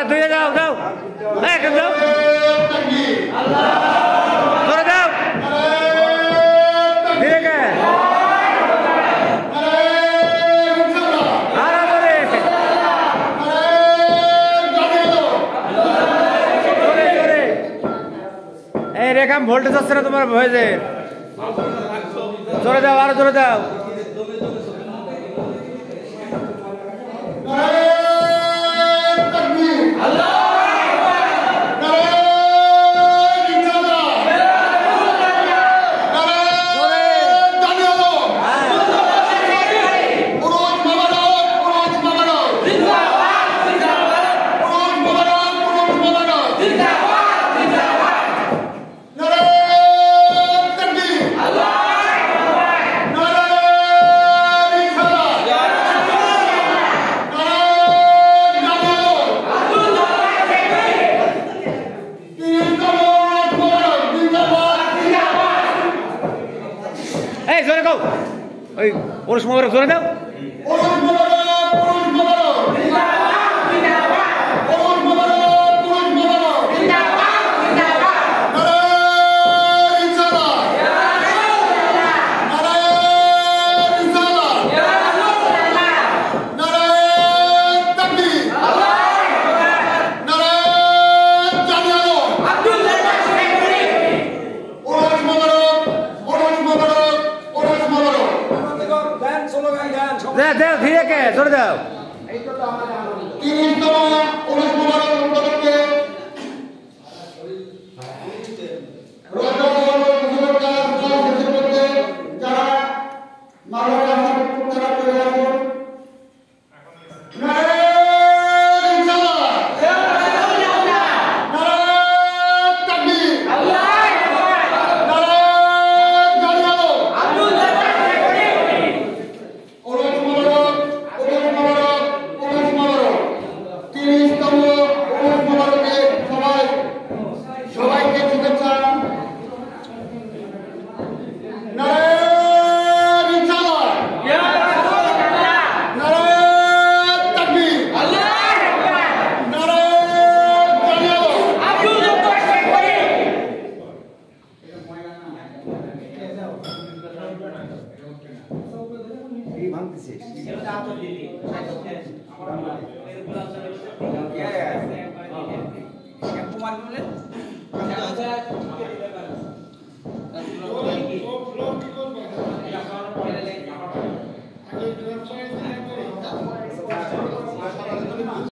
ধুয়ে যাও যাও একদম যাও ধরে যাও ধীরে গে এই রেখাম ভোল্টেজ আসছে না তোমার ভয়েসে জোরে দাও আরো জোরে দাও জোরে গাও ওই ওরস মোবারক জোরে দাও দাও ধীরে কে জোরে দাও